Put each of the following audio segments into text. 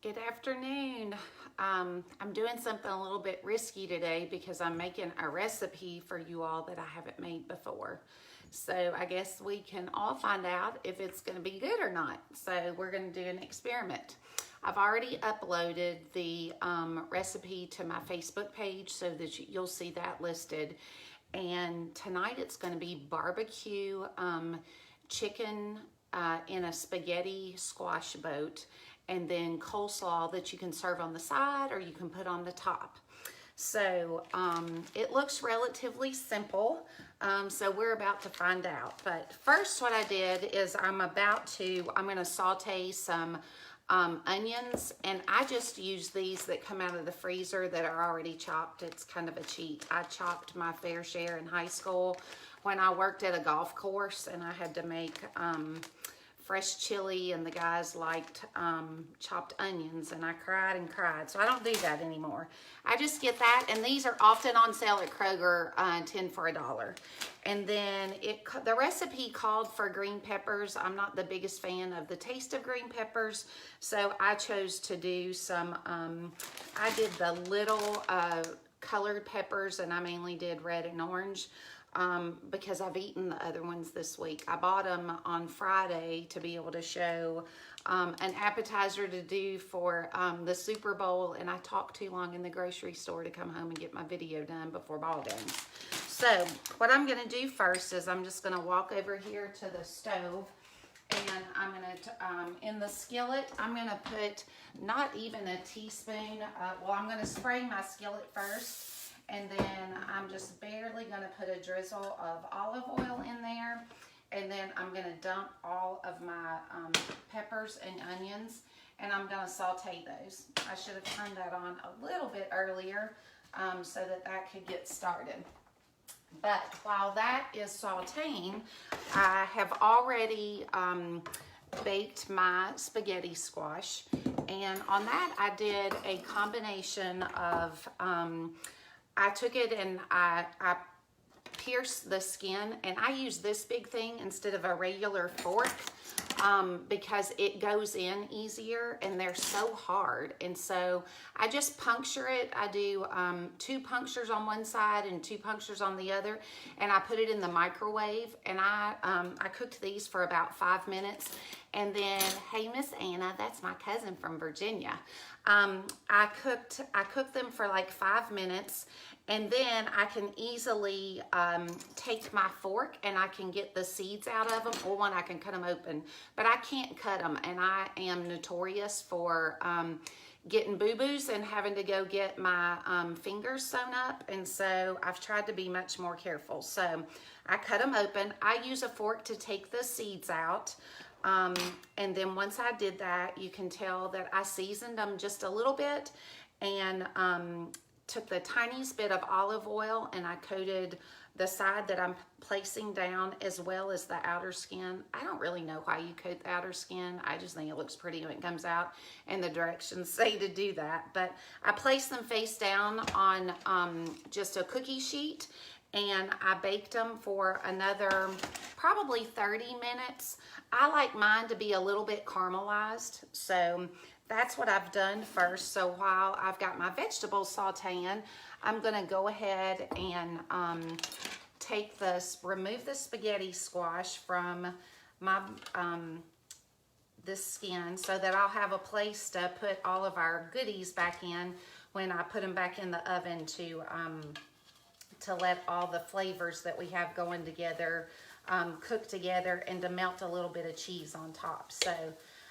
Good afternoon. I'm doing something a little bit risky today because I'm making a recipe for you all that I haven't made before. So I guess we can all find out if it's going to be good or not. So we're going to do an experiment. I've already uploaded the recipe to my Facebook page so that you'll see that listed. And tonight it's going to be barbecue chicken in a spaghetti squash boat, and then coleslaw that you can serve on the side or you can put on the top. So it looks relatively simple, so we're about to find out. But first what I did is I'm going to saute some onions, and I just use these that come out of the freezer that are already chopped. It's kind of a cheat. I chopped my fair share in high school when I worked at a golf course, and I had to make fresh chili, and the guys liked chopped onions, and I cried and cried. So I don't do that anymore. I just get that, and these are often on sale at Kroger, 10 for $1. And then the recipe called for green peppers. I'm not the biggest fan of the taste of green peppers, so I chose to do some, I did the little colored peppers, and I mainly did red and orange. Because I've eaten the other ones this week. I bought them on Friday to be able to show an appetizer to do for the Super Bowl, and I talked too long in the grocery store to come home and get my video done before ball games. So what I'm going to do first is I'm just going to walk over here to the stove, and I'm going to, in the skillet, I'm going to put not even a teaspoon, well, I'm going to spray my skillet first. And then I'm just barely going to put a drizzle of olive oil in there. And then I'm going to dump all of my peppers and onions. And I'm going to saute those. I should have turned that on a little bit earlier so that could get started. But while that is sauteing, I have already baked my spaghetti squash. And on that, I did a combination of... I took it and I pierced the skin, and I use this big thing instead of a regular fork because it goes in easier, and they're so hard. And so I just puncture it. I do 2 punctures on one side and 2 punctures on the other, and I put it in the microwave, and I cooked these for about 5 minutes. And then, hey, Miss Anna, that's my cousin from Virginia. I cooked them for like 5 minutes, and then I can easily take my fork and I can get the seeds out of them, or one I can cut them open, but I can't cut them, and I am notorious for getting boo-boos and having to go get my fingers sewn up, and so I've tried to be much more careful. So I cut them open. I use a fork to take the seeds out. And then once I did that, you can tell that I seasoned them just a little bit, and took the tiniest bit of olive oil, and I coated the side that I'm placing down as well as the outer skin. I don't really know why you coat the outer skin. I just think it looks pretty when it comes out, and the directions say to do that. But I placed them face down on just a cookie sheet, and I baked them for another probably 30 minutes. I like mine to be a little bit caramelized, so that's what I've done first. So while I've got my vegetables sauteing, I'm gonna go ahead and remove the spaghetti squash from my this skin, so that I'll have a place to put all of our goodies back in when I put them back in the oven to let all the flavors that we have going together cook together, and to melt a little bit of cheese on top. So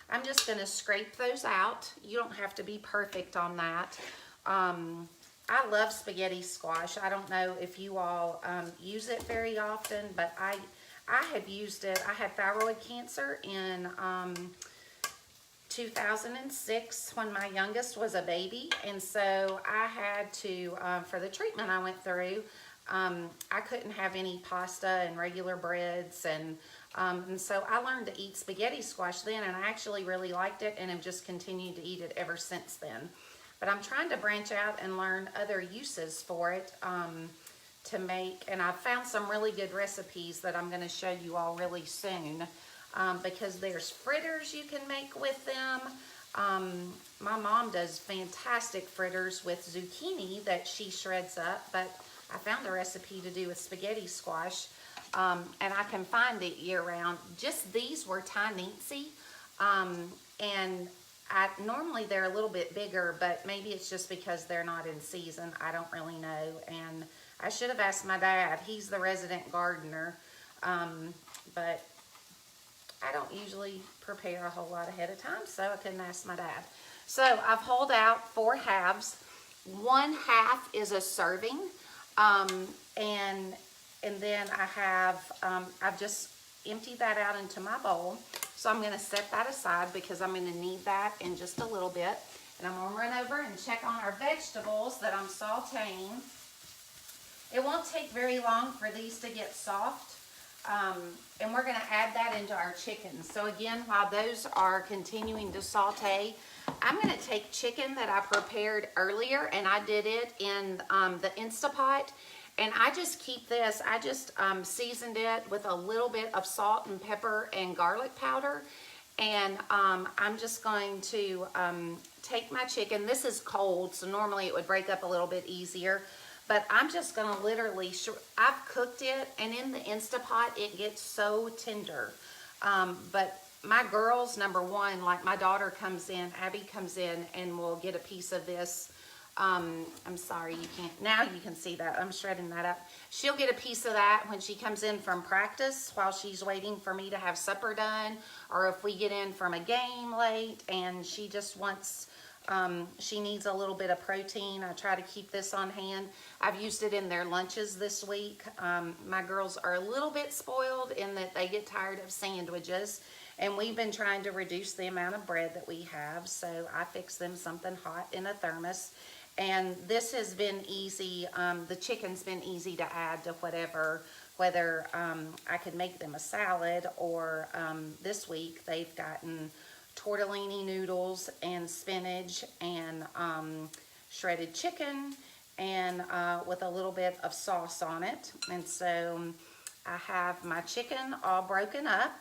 I'm just going to scrape those out. You don't have to be perfect on that. I love spaghetti squash. I don't know if you all use it very often, but I have used it. I had thyroid cancer in 2006 when my youngest was a baby, and so I had to, for the treatment I went through, I couldn't have any pasta and regular breads, and so I learned to eat spaghetti squash then, and I actually really liked it, and have just continued to eat it ever since then. But I'm trying to branch out and learn other uses for it to make, and I've found some really good recipes that I'm going to show you all really soon, because there's fritters you can make with them. My mom does fantastic fritters with zucchini that she shreds up, but I found a recipe to do with spaghetti squash, and I can find it year round. Just these were tiny-tsy, and normally they're a little bit bigger, but maybe it's just because they're not in season. I don't really know, and I should have asked my dad. He's the resident gardener, but I don't usually prepare a whole lot ahead of time, so I couldn't ask my dad. So I've hauled out 4 halves. 1/2 is a serving, and then I have, I've just emptied that out into my bowl. So I'm gonna set that aside because I'm gonna need that in just a little bit. And I'm gonna run over and check on our vegetables that I'm sauteing. It won't take very long for these to get soft. And we're gonna add that into our chicken. So again, while those are continuing to saute, I'm gonna take chicken that I prepared earlier, and I did it in the Instapot. And I just keep this, I just seasoned it with a little bit of salt and pepper and garlic powder. And I'm just going to take my chicken. This is cold, so normally it would break up a little bit easier. But I'm just gonna literally, I've cooked it, and in the Instapot, it gets so tender. But my girls, number one, like my daughter comes in, Abby comes in, and will get a piece of this. I'm sorry, you can't, now you can see that, I'm shredding that up. She'll get a piece of that when she comes in from practice while she's waiting for me to have supper done, or if we get in from a game late and she just wants, she needs a little bit of protein. I try to keep this on hand. I've used it in their lunches this week. My girls are a little bit spoiled in that they get tired of sandwiches, and we've been trying to reduce the amount of bread that we have, so I fix them something hot in a thermos. And this has been easy. The chicken's been easy to add to whatever, whether I could make them a salad, or this week they've gotten tortellini noodles and spinach and shredded chicken, and with a little bit of sauce on it. And so I have my chicken all broken up,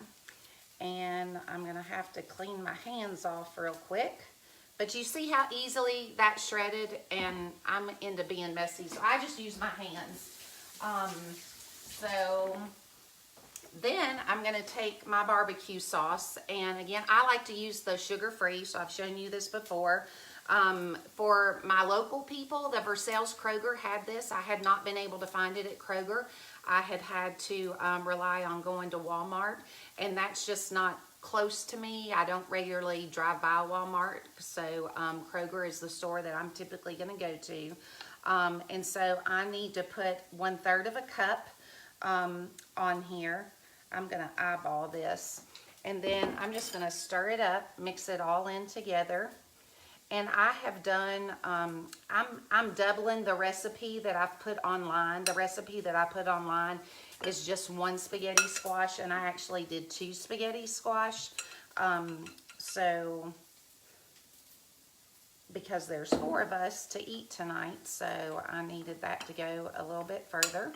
and I'm gonna have to clean my hands off real quick. But you see how easily that's shredded, and I'm into being messy, so I just use my hands. So then I'm gonna take my barbecue sauce, and again, I like to use the sugar-free, so I've shown you this before. For my local people, the Versailles Kroger had this. I had not been able to find it at Kroger. I had to rely on going to Walmart, and that's just not close to me. I don't regularly drive by Walmart, so Kroger is the store that I'm typically going to go to. And so I need to put 1/3 of a cup on here. I'm going to eyeball this, and then I'm just going to stir it up, mix it all in together. And I have done, I'm doubling the recipe that I've put online. The recipe that I put online is just 1 spaghetti squash, and I actually did 2 spaghetti squash. So, because there's 4 of us to eat tonight, so I needed that to go a little bit further.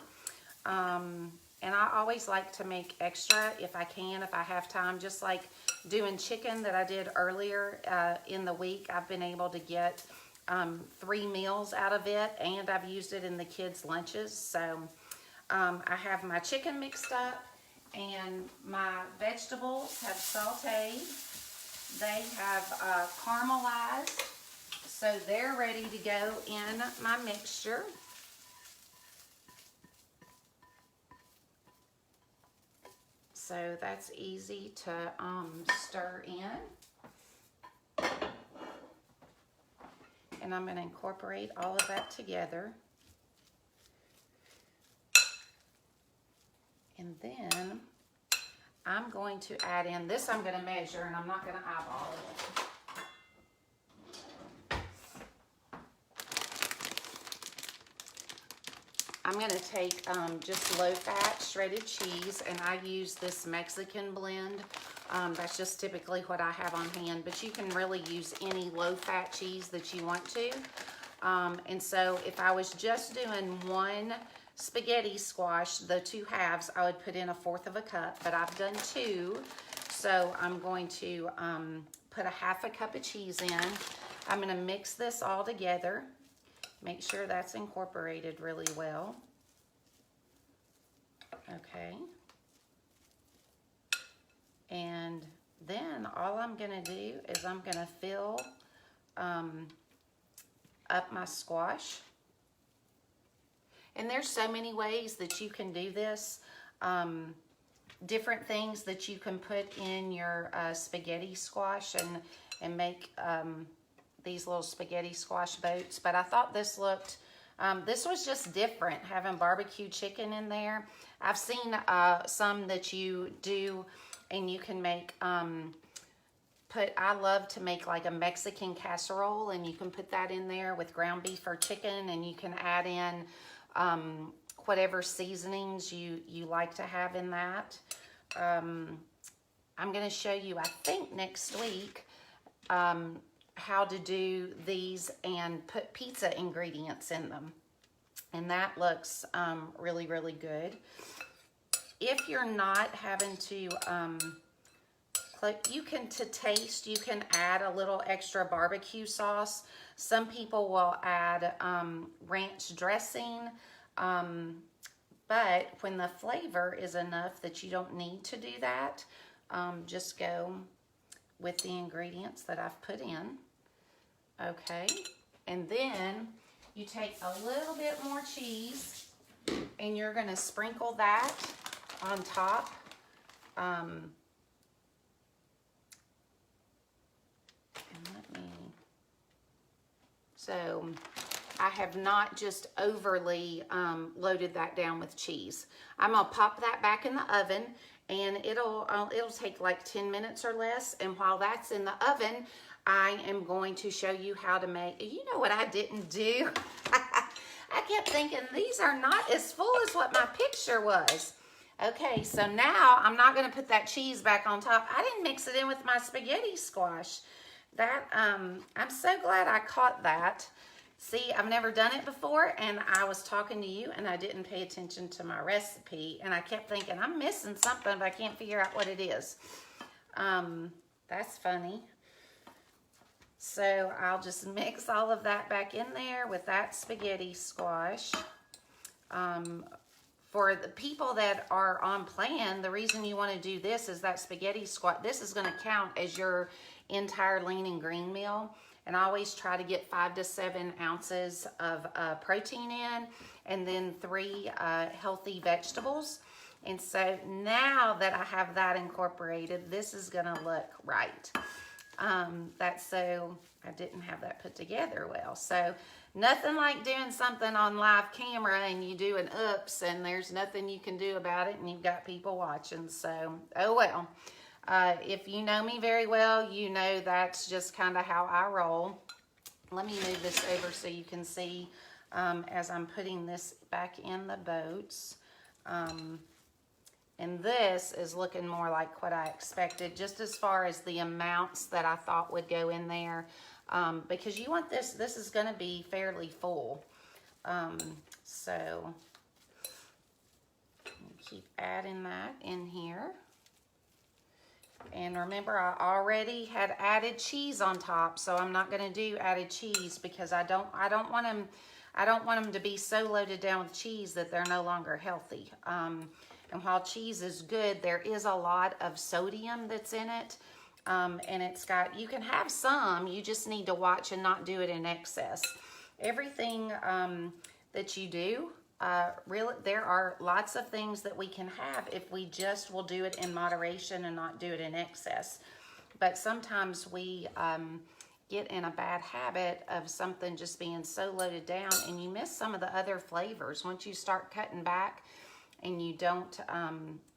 And I always like to make extra if I can, if I have time, just like doing chicken that I did earlier in the week. I've been able to get 3 meals out of it, and I've used it in the kids' lunches. So I have my chicken mixed up, and my vegetables have sauteed. They have caramelized, so they're ready to go in my mixture. So that's easy to stir in. And I'm going to incorporate all of that together. And then I'm going to add in, this I'm going to measure, and I'm not going to eyeball it. I'm going to take just low-fat shredded cheese, and I use this Mexican blend. That's just typically what I have on hand, but you can really use any low-fat cheese that you want to. And so if I was just doing 1 spaghetti squash, the 2 halves, I would put in 1/4 of a cup, but I've done 2. So I'm going to put a half a cup of cheese in. I'm going to mix this all together. Make sure that's incorporated really well. Okay. And then all I'm going to do is I'm going to fill up my squash. And there's so many ways that you can do this. Different things that you can put in your spaghetti squash and make these little spaghetti squash boats. But I thought this looked, this was just different, having barbecue chicken in there. I've seen some that you do, and you can make, I love to make like a Mexican casserole, and you can put that in there with ground beef or chicken, and you can add in whatever seasonings you like to have in that. I'm going to show you, I think next week, how to do these and put pizza ingredients in them. And that looks really, really good. If you're not having to, you can, to taste, you can add a little extra barbecue sauce. Some people will add ranch dressing, but when the flavor is enough that you don't need to do that, just go with the ingredients that I've put in. Okay, and then you take a little bit more cheese and you're going to sprinkle that on top. So I have not just overly loaded that down with cheese. I'm gonna pop that back in the oven, and it'll take like 10 minutes or less. And while that's in the oven, I am going to show you how to make, you know what I didn't do? I kept thinking these are not as full as what my picture was. Okay, so now I'm not gonna put that cheese back on top. I didn't mix it in with my spaghetti squash. That, I'm so glad I caught that. See, I've never done it before, and I was talking to you, and I didn't pay attention to my recipe, and I kept thinking, I'm missing something, but I can't figure out what it is. That's funny. So I'll just mix all of that back in there with that spaghetti squash. For the people that are on plan, the reason you want to do this is that spaghetti squash, this is going to count as your entire lean and green meal. And I always try to get 5 to 7 ounces of protein in, and then 3 healthy vegetables. And so now that I have that incorporated, this is gonna look right. So I didn't have that put together well. So nothing like doing something on live camera and you do an oops and there's nothing you can do about it and you've got people watching. So, oh well. If you know me very well, you know that's just kind of how I roll. Let me move this over so you can see as I'm putting this back in the boats. And this is looking more like what I expected, just as far as the amounts that I thought would go in there. Because you want this is going to be fairly full. So keep adding that in here. And remember, I already had added cheese on top, so I'm not going to do added cheese because I don't want them to be so loaded down with cheese that they're no longer healthy. And while cheese is good, there is a lot of sodium that's in it. And it's got, you can have some, you just need to watch and not do it in excess. Everything that you do, really, there are lots of things that we can have if we just will do it in moderation and not do it in excess. But sometimes we get in a bad habit of something just being so loaded down and you miss some of the other flavors. Once you start cutting back and you don't,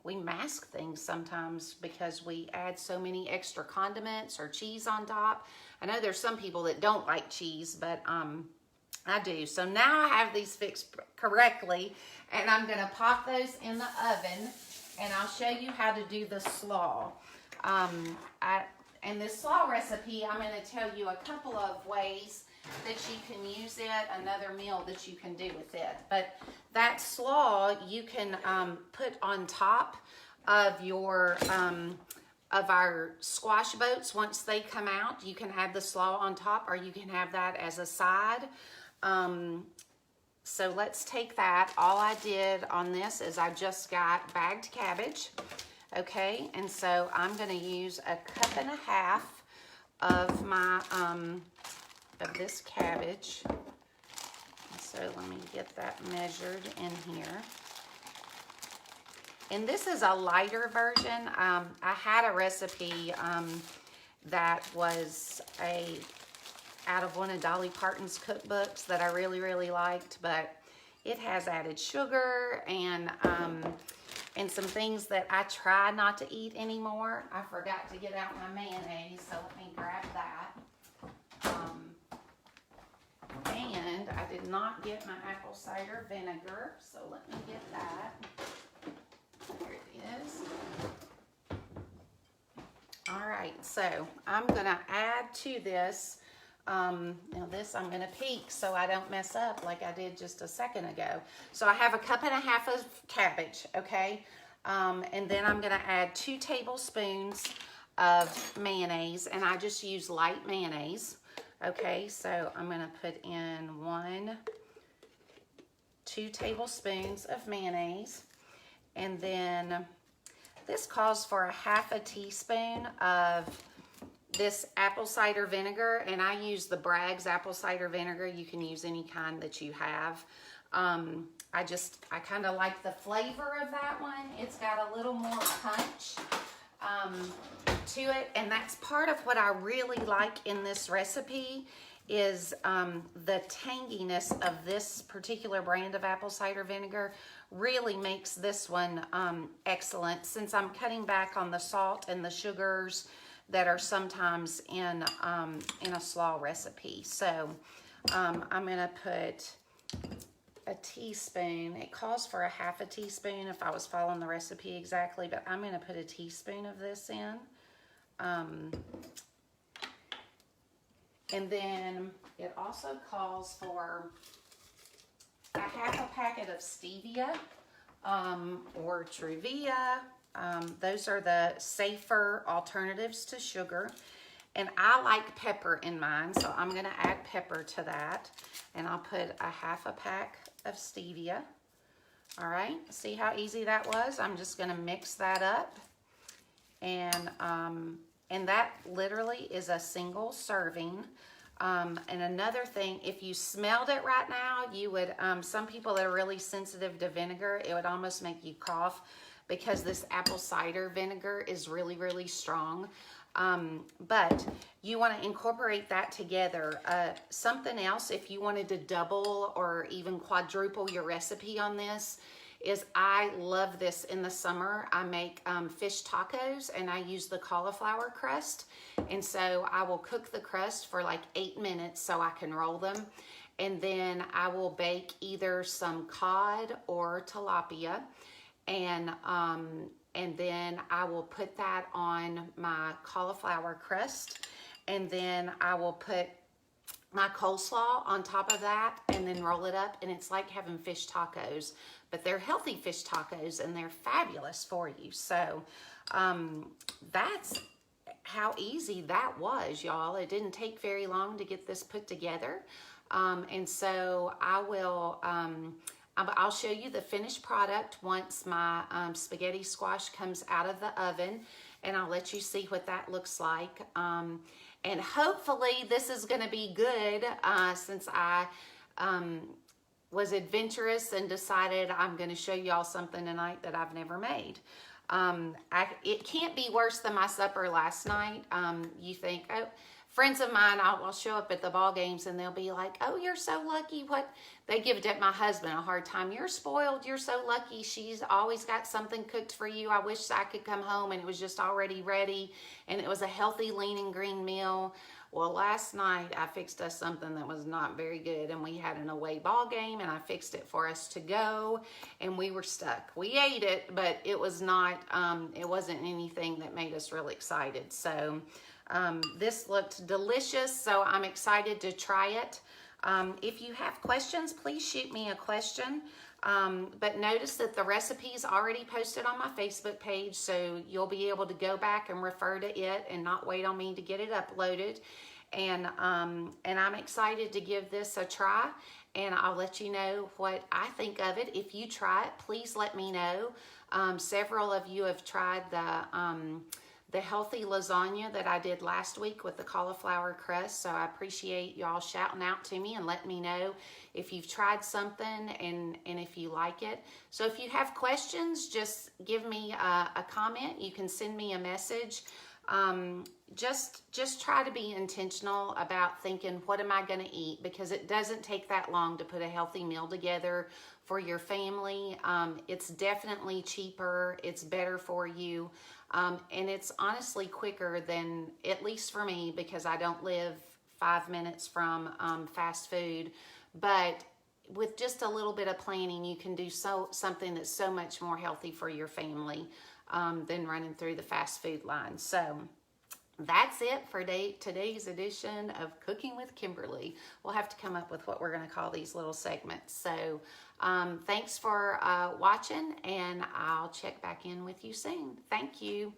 we mask things sometimes because we add so many extra condiments or cheese on top. I know there's some people that don't like cheese, but I do. So now I have these fixed correctly, and I'm going to pop those in the oven, and I'll show you how to do the slaw. And this slaw recipe, I'm going to tell you a couple of ways that you can use it, another meal that you can do with it. But that slaw you can put on top of your of our squash boats. Once they come out, you can have the slaw on top, or you can have that as a side. So let's take that. All I did on this is I just got bagged cabbage. Okay, and so I'm going to use 1.5 cups of my of this cabbage. So let me get that measured in here. And this is a lighter version. I had a recipe that was out of one of Dolly Parton's cookbooks that I really, really liked, but it has added sugar and some things that I try not to eat anymore. I forgot to get out my mayonnaise, so let me grab that. And I did not get my apple cider vinegar, so let me get that. There it is. All right, so I'm gonna add to this, now this I'm gonna peek so I don't mess up like I did just a second ago. So I have 1.5 cups of cabbage, okay? And then I'm gonna add 2 tablespoons of mayonnaise, and I just use light mayonnaise. Okay, so I'm gonna put in 2 tablespoons of mayonnaise. And then this calls for 1/2 teaspoon of this apple cider vinegar, and I use the Bragg's apple cider vinegar. You can use any kind that you have. I kind of like the flavor of that one. It's got a little more punch to it, and that's part of what I really like in this recipe is the tanginess of this particular brand of apple cider vinegar really makes this one excellent, since I'm cutting back on the salt and the sugars that are sometimes in a slaw recipe. So I'm gonna put a teaspoon. It calls for 1/2 teaspoon if I was following the recipe exactly, but I'm gonna put a teaspoon of this in. And then it also calls for 1/2 packet of stevia or Truvia. Those are the safer alternatives to sugar. And I like pepper in mine, so I'm gonna add pepper to that. And I'll put 1/2 pack of stevia. All right, see how easy that was? I'm just gonna mix that up. And that literally is a single serving. And another thing, if you smelled it right now, you would, some people that are really sensitive to vinegar, it would almost make you cough because this apple cider vinegar is really, really strong. But you want to incorporate that together. Something else, if you wanted to double or even quadruple your recipe on this, is I love this in the summer. I make fish tacos, and I use the cauliflower crust. And so I will cook the crust for like 8 minutes so I can roll them. And then I will bake either some cod or tilapia. And then I will put that on my cauliflower crust. And then I will put my coleslaw on top of that and then roll it up. And it's like having fish tacos, but they're healthy fish tacos and they're fabulous for you. So that's how easy that was, y'all. It didn't take very long to get this put together. And so I'll show you the finished product once my spaghetti squash comes out of the oven, and I'll let you see what that looks like. And hopefully this is gonna be good since I was adventurous and decided I'm gonna show y'all something tonight that I've never made. It can't be worse than my supper last night. You think, oh, friends of mine, I'll show up at the ball games and they'll be like, oh, you're so lucky. What? They give my husband a hard time. You're spoiled. You're so lucky. She's always got something cooked for you. I wish I could come home and it was just already ready. And it was a healthy, lean and green meal. Well, last night I fixed us something that was not very good, and we had an away ball game, and I fixed it for us to go, and we were stuck. We ate it, but it was not, it wasn't anything that made us really excited. So this looked delicious, so I'm excited to try it. If you have questions, please shoot me a question. But notice that the recipe is already posted on my Facebook page, so you'll be able to go back and refer to it and not wait on me to get it uploaded. And I'm excited to give this a try, and I'll let you know what I think of it. If you try it, please let me know. Several of you have tried the healthy lasagna that I did last week with the cauliflower crust, so I appreciate y'all shouting out to me and letting me know if you've tried something and if you like it. So if you have questions, just give me a comment. You can send me a message. Just try to be intentional about thinking, what am I going to eat? Because it doesn't take that long to put a healthy meal together for your family. It's definitely cheaper. It's better for you. And it's honestly quicker than, at least for me, because I don't live 5 minutes from fast food. But with just a little bit of planning, you can do something that's so much more healthy for your family than running through the fast food line. So that's it for today's edition of Cooking with Kimberly. We'll have to come up with what we're going to call these little segments. So thanks for watching, and I'll check back in with you soon. Thank you.